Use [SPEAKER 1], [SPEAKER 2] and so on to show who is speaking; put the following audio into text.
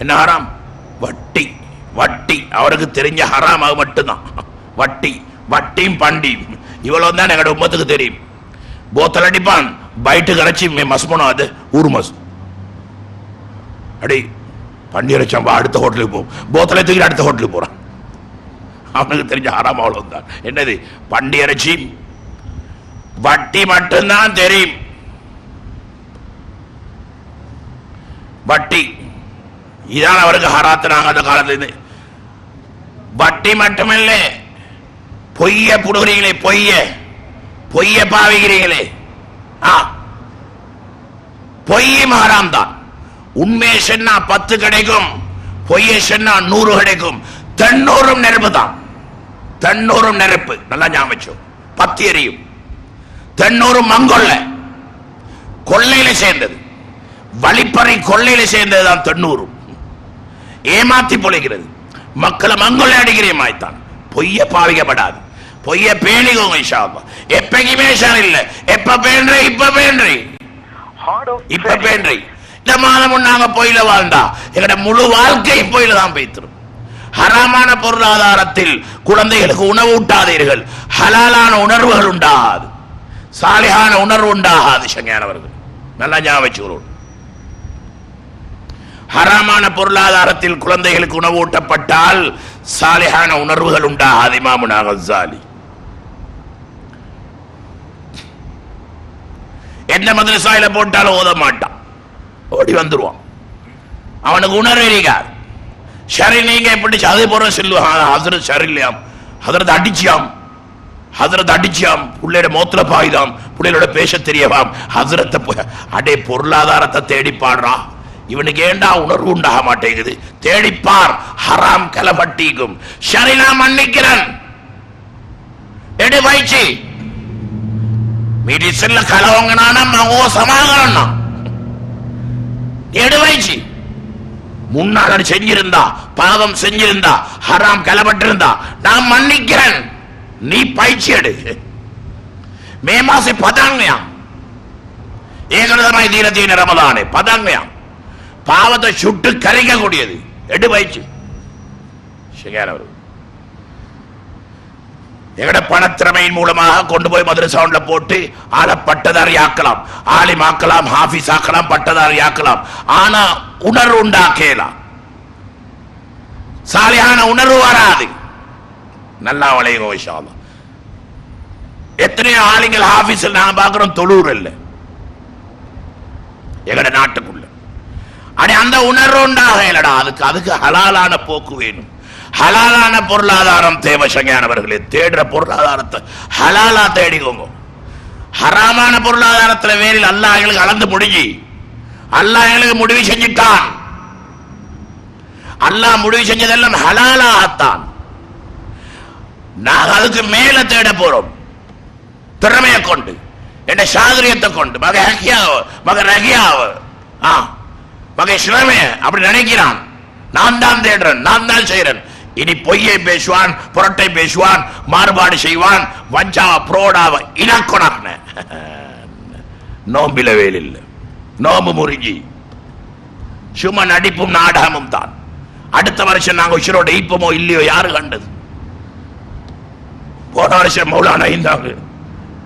[SPEAKER 1] என்ன ஹராம்? வட்டி. வட்டி அவருக்கு தெரிஞ்ச ஹராம் அது மட்டும்தான். வட்டி, வட்டியும் பண்டியும் இவ்வளவு தான் எங்களோட உம்மத்துக்கு தெரியும். போத்தல் அடிப்பான், பைட்டு கரைச்சி மஸ்மனும் அது ஊர் மஸ் அடி பண்டி அரைச்சா அடுத்த ஹோட்டலுக்கு போகும், போத்தலை தூக்கி அடுத்த ஹோட்டலுக்கு போறான். அவனுக்கு தெரிஞ்ச ஹராம் அவ்வளவு தான். என்னது? பண்டி அரைச்சி வட்டி மட்டும்தான் தெரியும். வட்டி இதான் அவருக்கு ஹராத்துனாங்க அந்த காலத்துல. வட்டி மட்டுமில்ல, பொய்ய புடுகிறீங்களே, பொய்ய பாவிக்கிறீங்களே, பொய்யும் ஹராம் தான். உண்மையை சொன்னா 10 கிடைக்கும், பொய்யை சொன்னா 100 கிடைக்கும். 90 நெருப்பு தான். 90 நெருப்பு நல்லா ஞாபகம். 10 எரியும். 90 மங்கொள்ள கொள்ளையில சேர்ந்தது, வழிப்பறை கொள்ளையில சேர்ந்ததுதான் 90. ஏமாத்தி பொழைக்கிறது, மக்களை மங்கொள்ளை அடிக்கிறேமாய்த்தான். பொய்ய பாவிக்கப்படாது, பொய்ய பேணிக்கோங்க இன்ஷா அல்லாஹ். எப்பயுமே சார் இல்ல, எப்ப பேன்றி இப்ப பேன்றி இந்த மாதம் நாங்க பொய்யில வாழ்ந்தா எங்கட முழு வாழ்க்கை பொய்யில தான் பேய்த்திரும். ஹராமான பொருளாதாரத்தில் குழந்தைகளுக்கு உணவு ஊட்டாதீர்கள். ஹலாலான உணர்வுகள் உண்டாகாது, சாலிஹான உணர்வு உண்டாகாது. சங்கையானவர்கள் நல்லா ஞாபகம். ஹராமான பொருளாதாரத்தில் குழந்தைகளுக்கு உணவு ஊட்டப்பட்டால் சாலிஹான உணர்வுகள் உண்டாகாது. இமாமுனா கஸ்ஸாலி எந்த மதரசாயில போட்டாலும் ஓத மாட்டான், ஓடி வந்துருவான். அவனுக்கு உணர்வு இருக்காது. சரி நீங்க எப்படி அதே போற சொல்லுவாங்க, ஹசரத் சரி இல்லையாம், ஹசரத் அடிச்சியாம், பிள்ளையோட மோத்துல பாயுதாம், பிள்ளைகளோட பேச தெரியவாம். ஹசரத்தை அடே பொருளாதாரத்தை தேடி பாடுறா, இவனுக்கு ஏண்டா உணர்வு உண்டாக மாட்டேங்குது? தேடிப்பார், ஹராம் கலபட்டிக்கும். சரி நான் மன்னிக்கிறேன், எடு பயிற்சி மெடிசன்ல கலவங்கனா மோசமாக எடு பயிற்சி. முன்னாள் செஞ்சிருந்தா, பாவம் செஞ்சிருந்தா, ஹராம் கலபட்டிருந்தா நான் மன்னிக்கிறேன், நீ பயிற்சி எடு. மே மாச பதாங்கயா ஏகதமாய் தீரத்தீன ரமதானே பதாங்கயா, பாவத்தை சுட்டு கரைக்கக்கூடியது. எடு பயிற்சி. எங்கட பணத்திறமையின் மூலமாக கொண்டு போய் மதரசாவுல போட்டு ஆள பட்டதாரி ஆக்கலாம், ஆலிம் ஆக்கலாம், ஹாஃபிஸ் ஆக்கலாம், பட்டதாரி ஆக்கலாம். ஆனா உணர்வு உண்டாக்கலாம், சாலியான உணர்வு வராது. நல்லா வளையுங்க இன்ஷா அல்லாஹ். எத்தனையோ ஆலிங்கள் ஹாஃபிஸ் நாங்க பார்க்கிறோம், தொழூர் இல்ல எங்கட நாட்டுக்குள்ள. அடே அந்த உணர்வு உண்டாகலடா, அதுக்கு ஹலாலான போக்கு வேணும், ஹலாலான பொருளாதாரம் தேவை. சங்கையானவர்களே, தேடுற பொருளாதாரத்தை ஹலாலா தேடிக்கோங்க. ஹராமான பொருளாதாரத்தில் வேறில் அல்லாஹ் எங்களுக்கு அளந்து முடிஞ்சு, அல்லாஹ் எங்களுக்கு முடிவு செஞ்சுட்டான். அல்லாஹ் முடிவு செஞ்சதெல்லாம் ஹலாலாகத்தான். நாங்கள் அதுக்கு மேல தேட போறோம், திறமையை கொண்டு, என்ன சாதுரியத்தை கொண்டு. மக ரகியாவ மக இஸ்லாமே அப்படி நினைக்கிறான், நான் தான் தேடுறேன், நான் தான் செய்யறேன். இனி பொய்யை பேசுவான், புரட்டை பேசுவான், மாறுபாடு செய்வான், வஞ்சாவ புரோடாவ இனக்கொணான நோம்பில வேலில் நோம்பு முறிஞ்சி சும்மா நடிப்பும் நாடகமும் தான். அடுத்த வருஷம் நாங்க உயிரோட ஈப்பமோ இல்லையோ யாரு கண்டது? போன வருஷம் மௌலானா இருந்தாங்க,